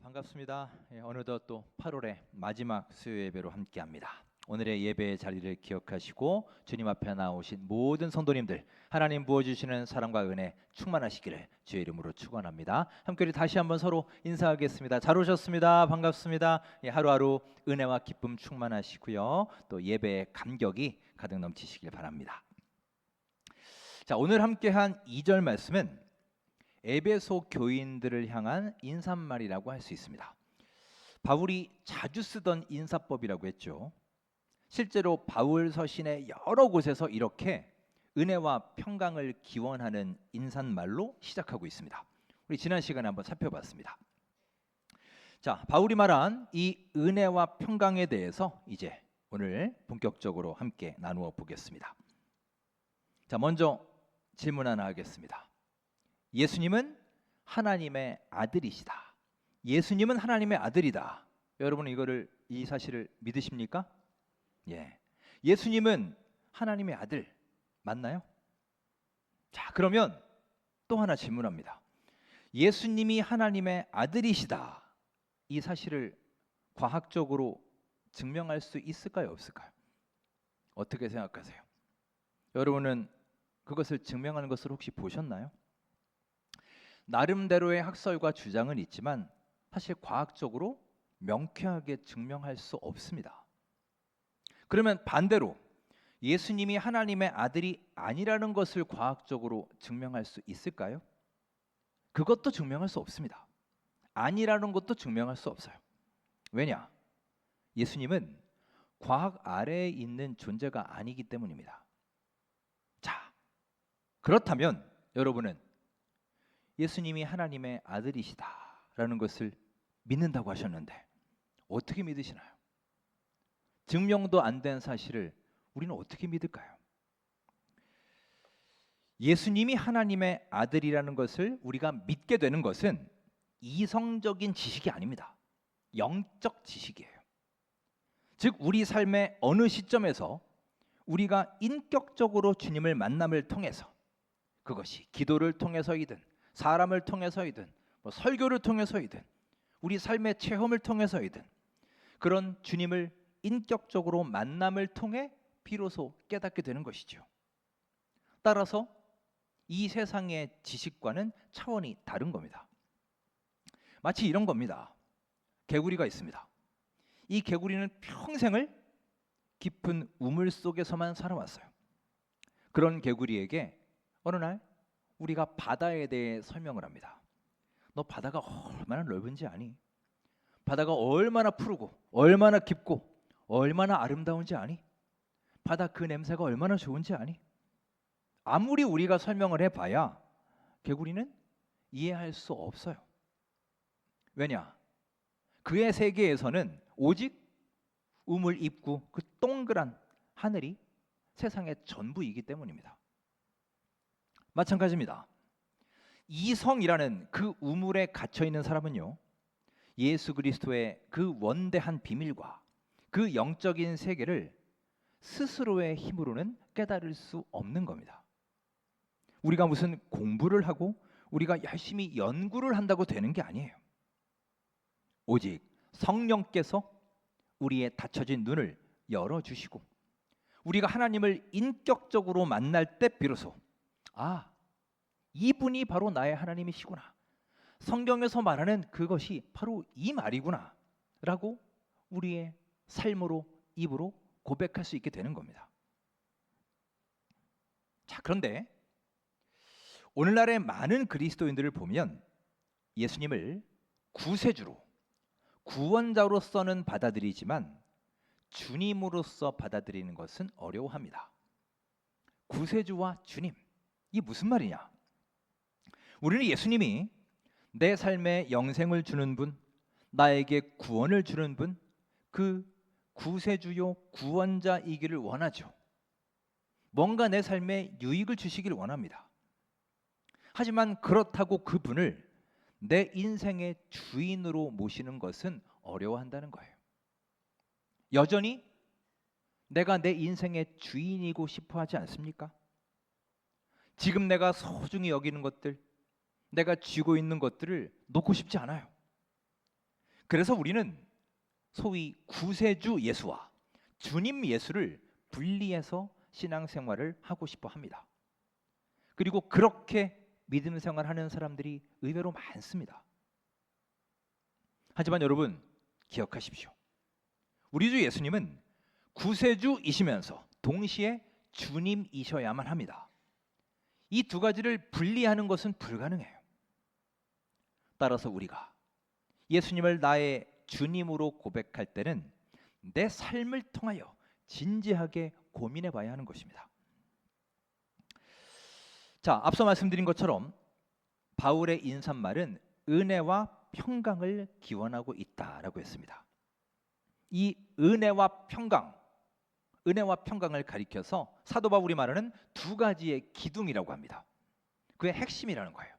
반갑습니다. 어느덧 또 8월의 마지막 수요 예배로 함께합니다. 오늘의 예배의 자리를 기억하시고 주님 앞에 나오신 모든 성도님들, 하나님 부어주시는 사랑과 은혜 충만하시기를 주의 이름으로 축원합니다. 함께 우리 다시 한번 서로 인사하겠습니다. 잘 오셨습니다. 반갑습니다. 하루하루 은혜와 기쁨 충만하시고요, 또 예배의 감격이 가득 넘치시길 바랍니다. 자, 오늘 함께한 2절 말씀은 에베소 교인들을 향한 인사말이라고 할 수 있습니다. 바울이 자주 쓰던 인사법이라고 했죠. 실제로 바울 서신의 여러 곳에서 이렇게 은혜와 평강을 기원하는 인사말로 시작하고 있습니다. 우리 지난 시간에 한번 살펴봤습니다. 자, 바울이 말한 이 은혜와 평강에 대해서 이제 오늘 본격적으로 함께 나누어 보겠습니다. 자, 먼저 질문 하나 하겠습니다. 예수님은 하나님의 아들이시다. 예수님은 하나님의 아들이다. 여러분 이 사실을 믿으십니까? 예. 예수님은 하나님의 아들 맞나요? 자, 그러면 또 하나 질문합니다. 예수님이 하나님의 아들이시다. 이 사실을 과학적으로 증명할 수 있을까요, 없을까요? 어떻게 생각하세요? 여러분은 그것을 증명하는 것을 혹시 보셨나요? 나름대로의 학설과 주장은 있지만 사실 과학적으로 명쾌하게 증명할 수 없습니다. 그러면 반대로 예수님이 하나님의 아들이 아니라는 것을 과학적으로 증명할 수 있을까요? 그것도 증명할 수 없습니다. 아니라는 것도 증명할 수 없어요. 왜냐? 예수님은 과학 아래에 있는 존재가 아니기 때문입니다. 자, 그렇다면 여러분은 예수님이 하나님의 아들이시다라는 것을 믿는다고 하셨는데 어떻게 믿으시나요? 증명도 안 된 사실을 우리는 어떻게 믿을까요? 예수님이 하나님의 아들이라는 것을 우리가 믿게 되는 것은 이성적인 지식이 아닙니다. 영적 지식이에요. 즉 우리 삶의 어느 시점에서 우리가 인격적으로 주님을 만남을 통해서, 그것이 기도를 통해서이든 사람을 통해서이든 설교를 통해서이든 우리 삶의 체험을 통해서이든 그런 주님을 인격적으로 만남을 통해 비로소 깨닫게 되는 것이죠. 따라서 이 세상의 지식과는 차원이 다른 겁니다. 마치 이런 겁니다. 개구리가 있습니다. 이 개구리는 평생을 깊은 우물 속에서만 살아왔어요. 그런 개구리에게 어느 날 우리가 바다에 대해 설명을 합니다. 너 바다가 얼마나 넓은지 아니? 바다가 얼마나 푸르고 얼마나 깊고 얼마나 아름다운지 아니? 바다 그 냄새가 얼마나 좋은지 아니? 아무리 우리가 설명을 해봐야 개구리는 이해할 수 없어요. 왜냐? 그의 세계에서는 오직 우물 입구 그 동그란 하늘이 세상의 전부이기 때문입니다. 마찬가지입니다. 이성이라는 그 우물에 갇혀 있는 사람은요, 예수 그리스도의 그 원대한 비밀과 그 영적인 세계를 스스로의 힘으로는 깨달을 수 없는 겁니다. 우리가 무슨 공부를 하고 우리가 열심히 연구를 한다고 되는 게 아니에요. 오직 성령께서 우리의 닫혀진 눈을 열어주시고 우리가 하나님을 인격적으로 만날 때 비로소 이분이 바로 나의 하나님이시구나, 성경에서 말하는 그것이 바로 이 말이구나 라고 우리의 삶으로 입으로 고백할 수 있게 되는 겁니다. 자, 그런데 오늘날의 많은 그리스도인들을 보면 예수님을 구세주로, 구원자로서는 받아들이지만 주님으로서 받아들이는 것은 어려워합니다. 구세주와 주님, 이게 무슨 말이냐? 우리는 예수님이 내 삶에 영생을 주는 분, 나에게 구원을 주는 분, 그 구세주요 구원자이기를 원하죠. 뭔가 내 삶에 유익을 주시기를 원합니다. 하지만 그렇다고 그분을 내 인생의 주인으로 모시는 것은 어려워한다는 거예요. 여전히 내가 내 인생의 주인이고 싶어 하지 않습니까? 지금 내가 소중히 여기는 것들, 내가 쥐고 있는 것들을 놓고 싶지 않아요. 그래서 우리는 소위 구세주 예수와 주님 예수를 분리해서 신앙생활을 하고 싶어 합니다. 그리고 그렇게 믿음 생활하는 사람들이 의외로 많습니다. 하지만 여러분 기억하십시오. 우리 주 예수님은 구세주이시면서 동시에 주님이셔야만 합니다. 이 두 가지를 분리하는 것은 불가능해요. 따라서 우리가 예수님을 나의 주님으로 고백할 때는 내 삶을 통하여 진지하게 고민해 봐야 하는 것입니다. 자, 앞서 말씀드린 것처럼 바울의 인사말은 은혜와 평강을 기원하고 있다라고 했습니다. 이 은혜와 평강을 가리켜서 사도 바울이 말하는 두 가지의 기둥이라고 합니다. 그의 핵심이라는 거예요.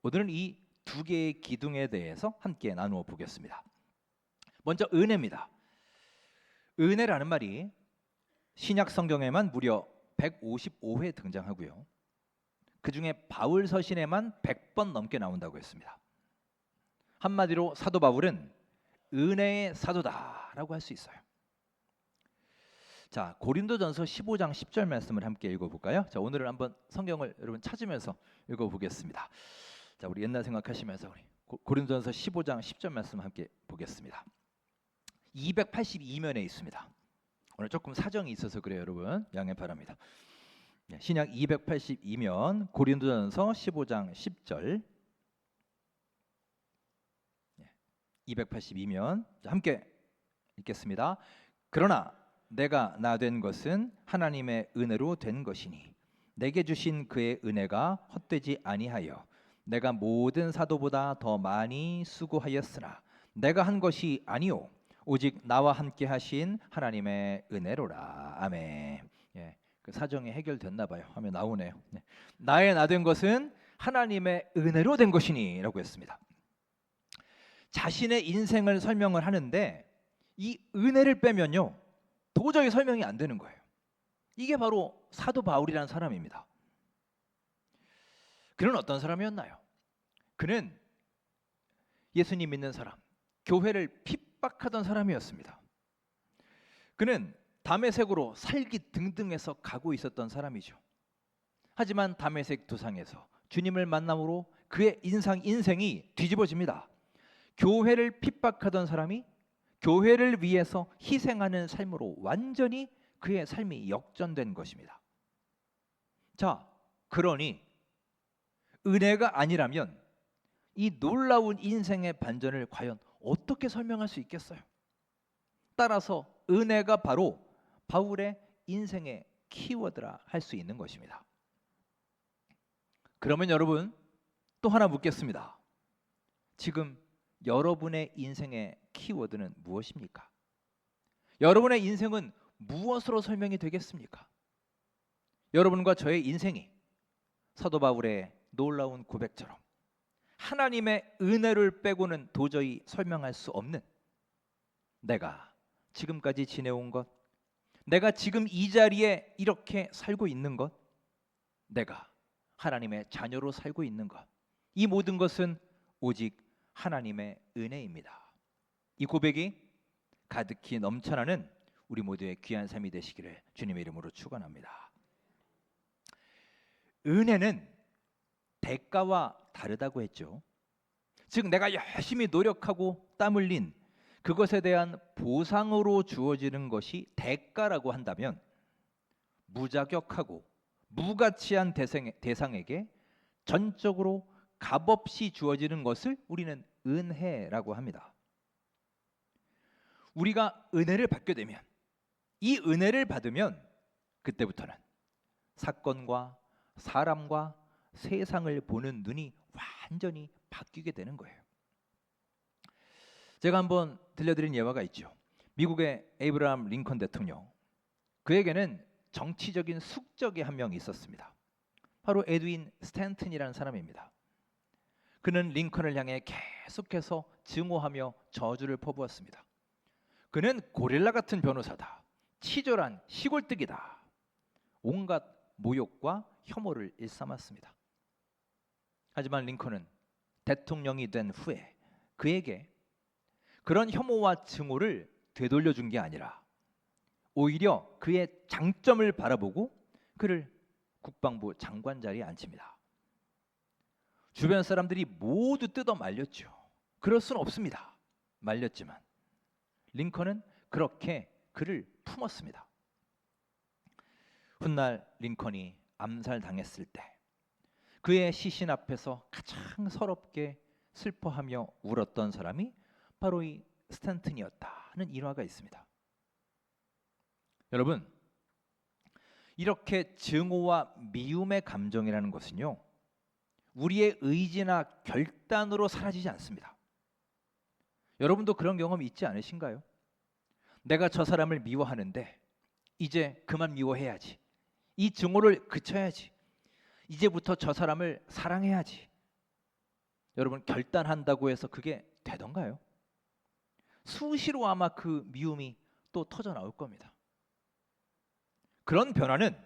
오늘은 이 두 개의 기둥에 대해서 함께 나누어 보겠습니다. 먼저 은혜입니다. 은혜라는 말이 신약 성경에만 무려 155회 등장하고요. 그 중에 바울 서신에만 100번 넘게 나온다고 했습니다. 한마디로 사도 바울은 은혜의 사도다라고 할 수 있어요. 자, 고린도전서 15장 10절 말씀을 함께 읽어볼까요? 자, 오늘은 한번 성경을 여러분 찾으면서 읽어보겠습니다. 자, 우리 옛날 생각하시면서 우리 고린도전서 15장 10절 말씀 함께 보겠습니다. 282면에 있습니다. 오늘 조금 사정이 있어서 그래요, 여러분. 양해 바랍니다. 신약 282면 고린도전서 15장 10절 282면 함께 읽겠습니다. 그러나 내가 나 된 것은 하나님의 은혜로 된 것이니 내게 주신 그의 은혜가 헛되지 아니하여 내가 모든 사도보다 더 많이 수고하였으나 내가 한 것이 아니요 오직 나와 함께 하신 하나님의 은혜로라. 아멘. 예, 그 사정이 해결됐나 봐요. 하면 나오네요. 네. 나의 나 된 것은 하나님의 은혜로 된 것이니라고 했습니다. 자신의 인생을 설명을 하는데 이 은혜를 빼면요 도저히 설명이 안 되는 거예요. 이게 바로 사도 바울이라는 사람입니다. 그는 어떤 사람이었나요? 그는 예수님 믿는 사람, 교회를 핍박하던 사람이었습니다. 그는 다메섹으로 살기 등등해서 가고 있었던 사람이죠. 하지만 다메섹 도상에서 주님을 만남으로 그의 인생이 뒤집어집니다. 교회를 핍박하던 사람이 교회를 위해서 희생하는 삶으로 완전히 그의 삶이 역전된 것입니다. 자, 그러니 은혜가 아니라면 이 놀라운 인생의 반전을 과연 어떻게 설명할 수 있겠어요? 따라서 은혜가 바로 바울의 인생의 키워드라 할 수 있는 것입니다. 그러면 여러분 또 하나 묻겠습니다. 지금 여러분의 인생의 키워드는 무엇입니까? 여러분의 인생은 무엇으로 설명이 되겠습니까? 여러분과 저의 인생이 사도 바울의 놀라운 고백처럼 하나님의 은혜를 빼고는 도저히 설명할 수 없는 내가 지금까지 지내온 것, 내가 지금 이 자리에 이렇게 살고 있는 것, 내가 하나님의 자녀로 살고 있는 것, 이 모든 것은 오직 하나님의 은혜입니다. 이 고백이 가득히 넘쳐나는 우리 모두의 귀한 삶이 되시기를 주님의 이름으로 축원합니다. 은혜는 대가와 다르다고 했죠. 즉 내가 열심히 노력하고 땀 흘린 그것에 대한 보상으로 주어지는 것이 대가라고 한다면 무자격하고 무가치한 대상에게 전적으로 값없이 주어지는 것을 우리는 은혜라고 합니다. 우리가 은혜를 받게 되면, 이 은혜를 받으면 그때부터는 사건과 사람과 세상을 보는 눈이 완전히 바뀌게 되는 거예요. 제가 한번 들려드린 예화가 있죠. 미국의 에이브라함 링컨 대통령, 그에게는 정치적인 숙적이 한 명 있었습니다. 바로 에드윈 스탠튼이라는 사람입니다. 그는 링컨을 향해 계속해서 증오하며 저주를 퍼부었습니다. 그는 고릴라 같은 변호사다, 치졸한 시골뜨기다, 온갖 모욕과 혐오를 일삼았습니다. 하지만 링컨은 대통령이 된 후에 그에게 그런 혐오와 증오를 되돌려 준 게 아니라 오히려 그의 장점을 바라보고 그를 국방부 장관 자리에 앉힙니다. 주변 사람들이 모두 뜯어 말렸죠. 그럴 수는 없습니다. 말렸지만 링컨은 그렇게 그를 품었습니다. 훗날 링컨이 암살당했을 때 그의 시신 앞에서 가장 서럽게 슬퍼하며 울었던 사람이 바로 이 스탠튼이었다는 일화가 있습니다. 여러분, 이렇게 증오와 미움의 감정이라는 것은요, 우리의 의지나 결단으로 사라지지 않습니다. 여러분도 그런 경험 있지 않으신가요? 내가 저 사람을 미워하는데 이제 그만 미워해야지. 이 증오를 그쳐야지. 이제부터 저 사람을 사랑해야지. 여러분, 결단한다고 해서 그게 되던가요? 수시로 아마 그 미움이 또 터져 나올 겁니다. 그런 변화는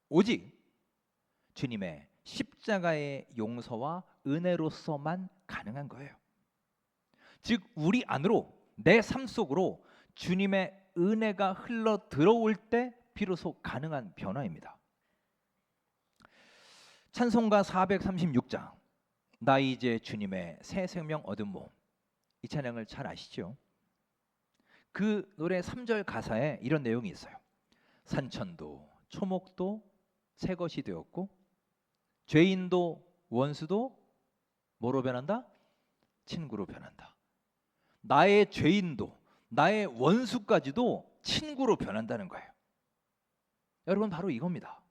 오직 주님의 십자가의 용서와 은혜로서만 가능한 거예요. 즉 우리 안으로, 내 삶 속으로 주님의 은혜가 흘러 들어올 때 비로소 가능한 변화입니다. 찬송가 436장 나 이제 주님의 새 생명 얻은 몸, 이 찬양을 잘 아시죠? 그 노래 3절 가사에 이런 내용이 있어요. 산천도 초목도 새 것이 되었고 죄인도 원수도 뭐로 변한다? 친구로 변한다. 나의 죄인도 나의 원수까지도 친구로 변한다는 거예요. 여러분, 바로 이겁니다.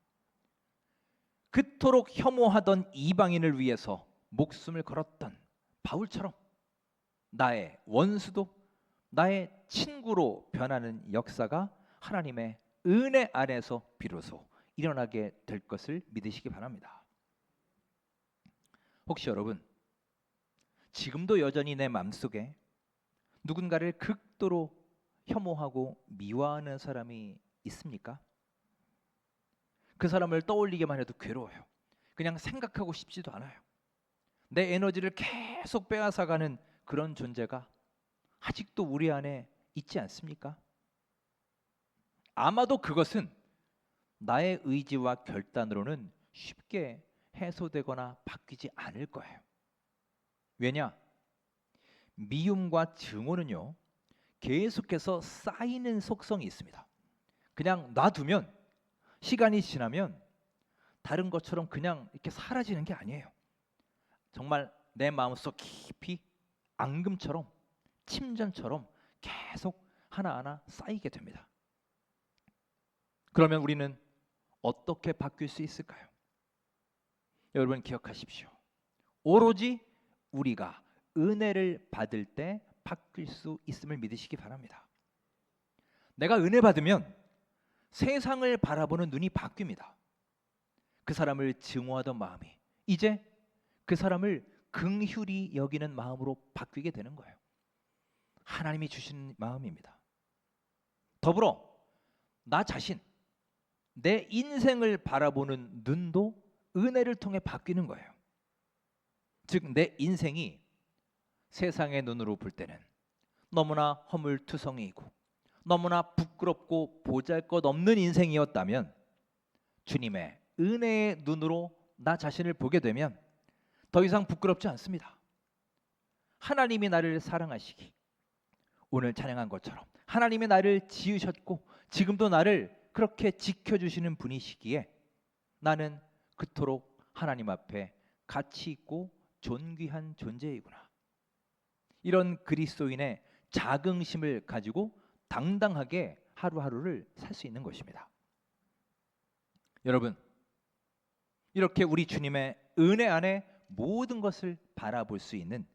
그토록 혐오하던 이방인을 위해서 목숨을 걸었던 바울처럼 나의 원수도 나의 친구로 변하는 역사가 하나님의 은혜 안에서 비로소 일어나게 될 것을 믿으시기 바랍니다. 혹시 여러분, 지금도 여전히 내 마음속에 누군가를 극도로 혐오하고 미워하는 사람이 있습니까? 그 사람을 떠올리기만 해도 괴로워요. 그냥 생각하고 싶지도 않아요. 내 에너지를 계속 빼앗아가는 그런 존재가 아직도 우리 안에 있지 않습니까? 아마도 그것은 나의 의지와 결단으로는 쉽게 해소되거나 바뀌지 않을 거예요. 왜냐? 미움과 증오는요, 계속해서 쌓이는 속성이 있습니다. 그냥 놔두면, 시간이 지나면 다른 것처럼 그냥 이렇게 사라지는 게 아니에요. 정말 내 마음속 깊이 앙금처럼, 침전처럼 계속 하나하나 쌓이게 됩니다. 그러면 우리는 어떻게 바뀔 수 있을까요? 여러분 기억하십시오. 오로지 우리가 은혜를 받을 때 바뀔 수 있음을 믿으시기 바랍니다. 내가 은혜 받으면 세상을 바라보는 눈이 바뀝니다. 그 사람을 증오하던 마음이 이제 그 사람을 긍휼히 여기는 마음으로 바뀌게 되는 거예요. 하나님이 주신 마음입니다. 더불어 나 자신, 내 인생을 바라보는 눈도 은혜를 통해 바뀌는 거예요. 즉 내 인생이 세상의 눈으로 볼 때는 너무나 허물투성이이고 너무나 부끄럽고 보잘것없는 인생이었다면 주님의 은혜의 눈으로 나 자신을 보게 되면 더 이상 부끄럽지 않습니다. 하나님이 나를 사랑하시기, 오늘 찬양한 것처럼 하나님이 나를 지으셨고 지금도 나를 그렇게 지켜주시는 분이시기에 나는 그토록 하나님 앞에 가치 있고 존귀한 존재이구나. 이런 그리스도인의 자긍심을 가지고 당당하게 하루하루를 살 수 있는 것입니다. 여러분, 이렇게 우리 주님의 은혜 안에 모든 것을 바라볼 수 있는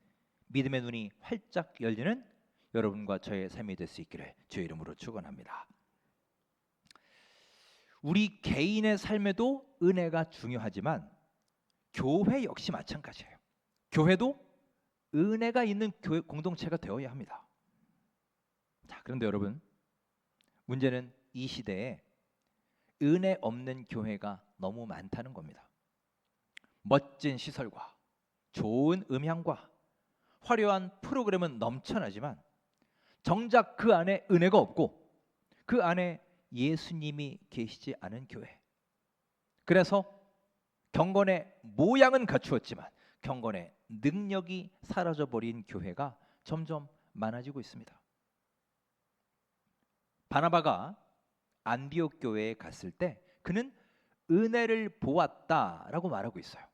믿음의 눈이 활짝 열리는 여러분과 저의 삶이 될 수 있기를 주의 이름으로 축원합니다. 우리 개인의 삶에도 은혜가 중요하지만 교회 역시 마찬가지예요. 교회도 은혜가 있는 교회 공동체가 되어야 합니다. 자, 그런데 여러분, 문제는 이 시대에 은혜 없는 교회가 너무 많다는 겁니다. 멋진 시설과 좋은 음향과 화려한 프로그램은 넘쳐나지만 정작 그 안에 은혜가 없고 그 안에 예수님이 계시지 않은 교회. 그래서 경건의 모양은 갖추었지만 경건의 능력이 사라져버린 교회가 점점 많아지고 있습니다. 바나바가 안디옥 교회에 갔을 때 그는 은혜를 보았다라고 말하고 있어요.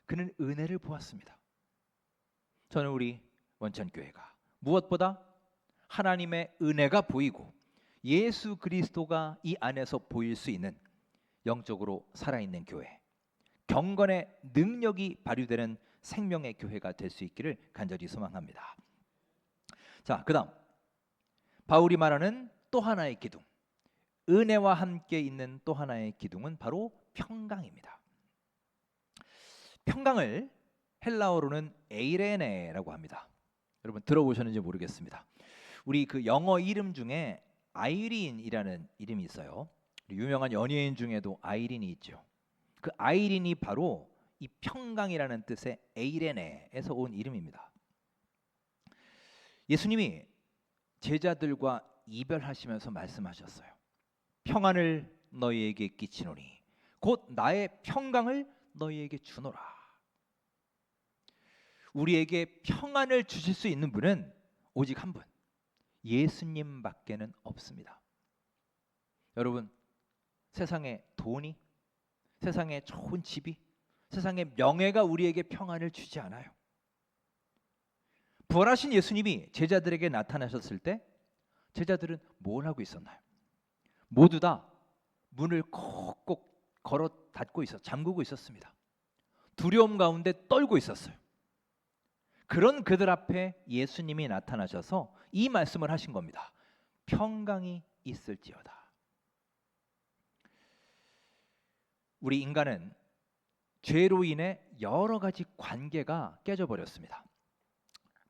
그는 은혜를 보았습니다. 저는 우리 원천교회가 무엇보다 하나님의 은혜가 보이고 예수 그리스도가 이 안에서 보일 수 있는 영적으로 살아있는 교회, 경건의 능력이 발휘되는 생명의 교회가 될 수 있기를 간절히 소망합니다. 자, 그다음 바울이 말하는 또 하나의 기둥, 은혜와 함께 있는 또 하나의 기둥은 바로 평강입니다. 평강을 헬라어로는 에이레네라고 합니다. 여러분 들어보셨는지 모르겠습니다. 우리 그 영어 이름 중에 아이린이라는 이름이 있어요. 유명한 연예인 중에도 아이린이 있죠. 그 아이린이 바로 이 평강이라는 뜻의 에이레네에서 온 이름입니다. 예수님이 제자들과 이별하시면서 말씀하셨어요. 평안을 너희에게 끼치노니 곧 나의 평강을 너희에게 주노라. 우리에게 평안을 주실 수 있는 분은 오직 한 분, 예수님밖에는 없습니다. 여러분, 세상에 돈이, 세상에 좋은 집이, 세상의 명예가 우리에게 평안을 주지 않아요. 부활하신 예수님이 제자들에게 나타나셨을 때 제자들은 뭘 하고 있었나요? 모두 다 문을 꼭꼭 걸어 닫고 잠그고 있었습니다. 두려움 가운데 떨고 있었어요. 그런 그들 앞에 예수님이 나타나셔서 이 말씀을 하신 겁니다. 평강이 있을지어다. 우리 인간은 죄로 인해 여러 가지 관계가 깨져버렸습니다.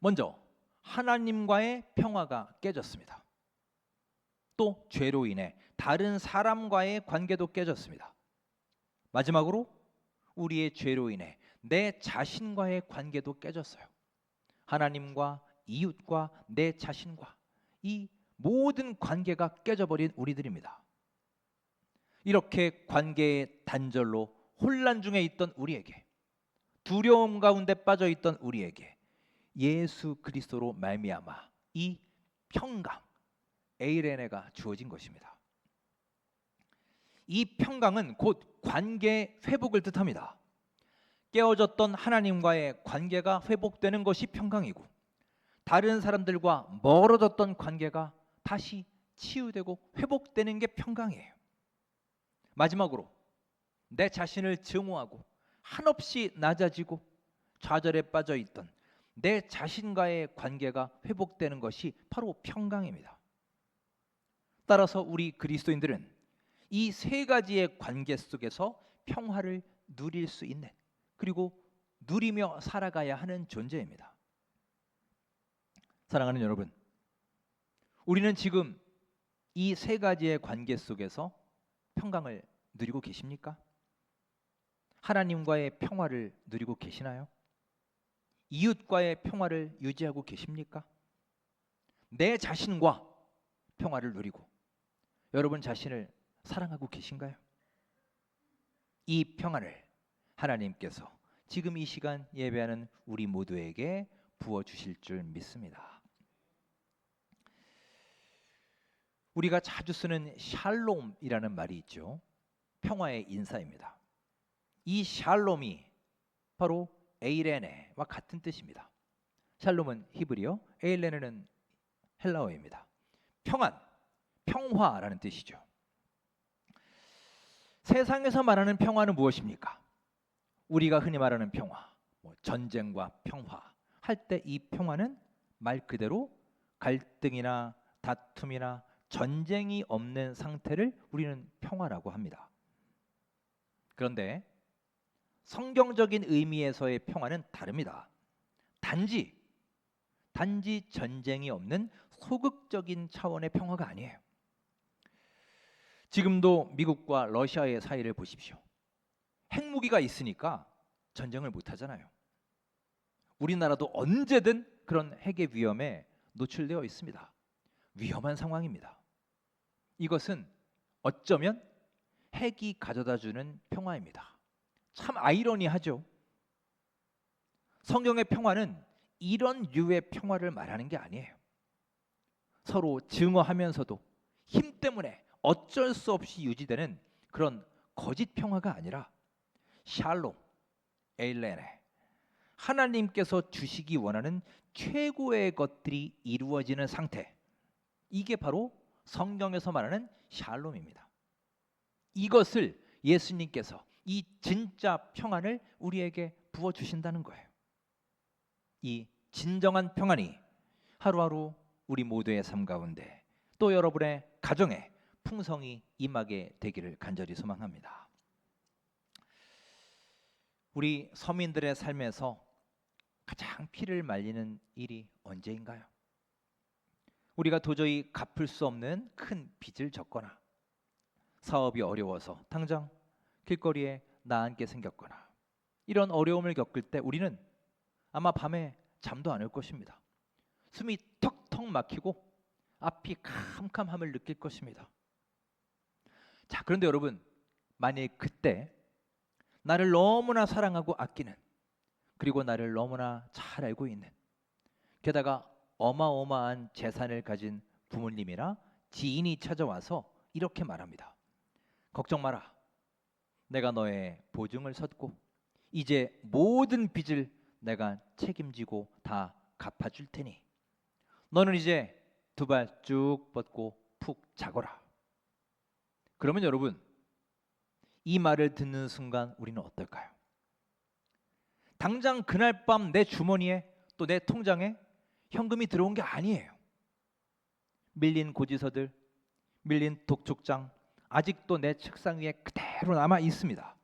먼저 하나님과의 평화가 깨졌습니다. 또 죄로 인해 다른 사람과의 관계도 깨졌습니다. 마지막으로 우리의 죄로 인해 내 자신과의 관계도 깨졌어요. 하나님과 이웃과 내 자신과 이 모든 관계가 깨져버린 우리들입니다. 이렇게 관계의 단절로 혼란 중에 있던 우리에게, 두려움 가운데 빠져 있던 우리에게 예수 그리스도로 말미암아 이 평강, 에이레네가 주어진 것입니다. 이 평강은 곧 관계 회복을 뜻합니다. 깨어졌던 하나님과의 관계가 회복되는 것이 평강이고, 다른 사람들과 멀어졌던 관계가 다시 치유되고 회복되는 게 평강이에요. 마지막으로 내 자신을 증오하고 한없이 낮아지고 좌절에 빠져 있던 내 자신과의 관계가 회복되는 것이 바로 평강입니다. 따라서 우리 그리스도인들은 이 세 가지의 관계 속에서 평화를 누릴 수 있는, 그리고 누리며 살아가야 하는 존재입니다. 사랑하는 여러분, 우리는 지금 이 세 가지의 관계 속에서 평강을 누리고 계십니까? 하나님과의 평화를 누리고 계시나요? 이웃과의 평화를 유지하고 계십니까? 내 자신과 평화를 누리고 여러분 자신을 사랑하고 계신가요? 이 평안을 하나님께서 지금 이 시간 예배하는 우리 모두에게 부어주실 줄 믿습니다. 우리가 자주 쓰는 샬롬이라는 말이 있죠. 평화의 인사입니다. 이 샬롬이 바로 에이레네와 같은 뜻입니다. 샬롬은 히브리어, 에이레네는 헬라어입니다. 평안, 평화라는 뜻이죠. 세상에서 말하는 평화는 무엇입니까? 우리가 흔히 말하는 평화, 전쟁과 평화 할 때 이 평화는 말 그대로 갈등이나 다툼이나 전쟁이 없는 상태를 우리는 평화라고 합니다. 그런데 성경적인 의미에서의 평화는 다릅니다. 단지 전쟁이 없는 소극적인 차원의 평화가 아니에요. 지금도 미국과 러시아의 사이를 보십시오. 핵무기가 있으니까 전쟁을 못 하잖아요. 우리나라도 언제든 그런 핵의 위험에 노출되어 있습니다. 위험한 상황입니다. 이것은 어쩌면 핵이 가져다주는 평화입니다. 참 아이러니하죠. 성경의 평화는 이런 류의 평화를 말하는 게 아니에요. 서로 증오하면서도 힘 때문에 어쩔 수 없이 유지되는 그런 거짓 평화가 아니라 샬롬, 에일레네, 하나님께서 주시기 원하는 최고의 것들이 이루어지는 상태, 이게 바로 성경에서 말하는 샬롬입니다. 이것을 예수님께서 이 진짜 평안을 우리에게 부어주신다는 거예요. 이 진정한 평안이 하루하루 우리 모두의 삶 가운데 또 여러분의 가정에 풍성이 임하게 되기를 간절히 소망합니다. 우리 서민들의 삶에서 가장 피를 말리는 일이 언제인가요? 우리가 도저히 갚을 수 없는 큰 빚을 졌거나 사업이 어려워서 당장 길거리에 나앉게 생겼거나 이런 어려움을 겪을 때 우리는 아마 밤에 잠도 안 올 것입니다. 숨이 턱턱 막히고 앞이 캄캄함을 느낄 것입니다. 자, 그런데 여러분, 만일 그때 나를 너무나 사랑하고 아끼는, 그리고 나를 너무나 잘 알고 있는, 게다가 어마어마한 재산을 가진 부모님이나 지인이 찾아와서 이렇게 말합니다. 걱정 마라. 내가 너의 보증을 섰고 이제 모든 빚을 내가 책임지고 다 갚아줄 테니 너는 이제 두 발 쭉 뻗고 푹 자거라. 그러면 여러분, 이 말을 듣는 순간 우리는 어떨까요? 당장 그날 밤 내 주머니에 또 내 통장에 현금이 들어온 게 아니에요. 밀린 고지서들, 밀린 독촉장 아직도 내 책상 위에 그대로 남아 있습니다.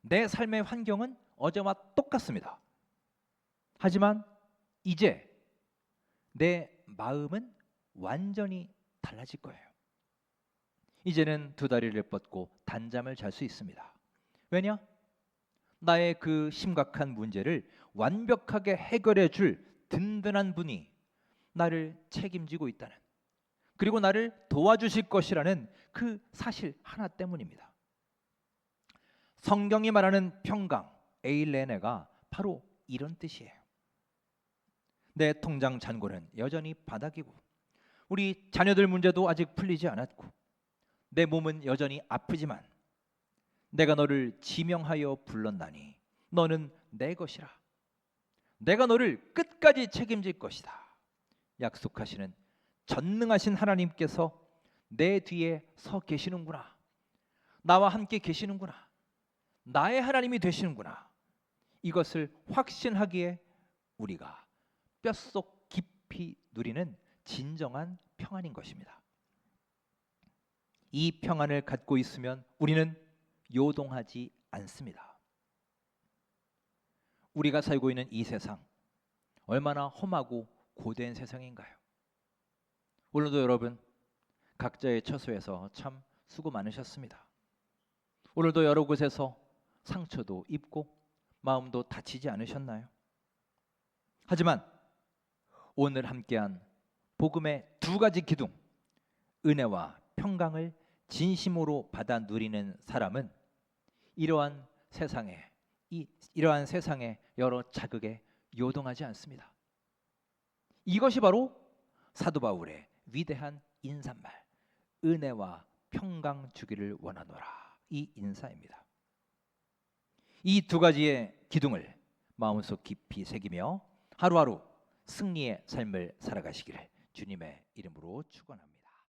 내 삶의 환경은 어제와 똑같습니다. 하지만 이제 내 마음은 완전히 달라질 거예요. 이제는 두 다리를 뻗고 단잠을 잘 수 있습니다. 왜냐? 나의 그 심각한 문제를 완벽하게 해결해 줄 든든한 분이 나를 책임지고 있다는, 그리고 나를 도와주실 것이라는 그 사실 하나 때문입니다. 성경이 말하는 평강, 에일레네가 바로 이런 뜻이에요. 내 통장 잔고는 여전히 바닥이고 우리 자녀들 문제도 아직 풀리지 않았고 내 몸은 여전히 아프지만 내가 너를 지명하여 불렀나니 너는 내 것이라. 내가 너를 끝까지 책임질 것이다. 약속하시는 전능하신 하나님께서 내 뒤에 서 계시는구나. 나와 함께 계시는구나. 나의 하나님이 되시는구나. 이것을 확신하기에 우리가 뼛속 깊이 누리는 진정한 평안인 것입니다. 이 평안을 갖고 있으면 우리는 요동하지 않습니다. 우리가 살고 있는 이 세상, 얼마나 험하고 고된 세상인가요? 오늘도 여러분 각자의 처소에서 참 수고 많으셨습니다. 오늘도 여러 곳에서 상처도 입고 마음도 다치지 않으셨나요? 하지만 오늘 함께한 복음의 두 가지 기둥, 은혜와 평강을 진심으로 받아 누리는 사람은 이러한 세상의 여러 자극에 요동하지 않습니다. 이것이 바로 사도 바울의 위대한 인사말, 은혜와 평강 주기를 원하노라, 이 인사입니다. 이 두 가지의 기둥을 마음속 깊이 새기며 하루하루 승리의 삶을 살아가시기를 주님의 이름으로 축원합니다.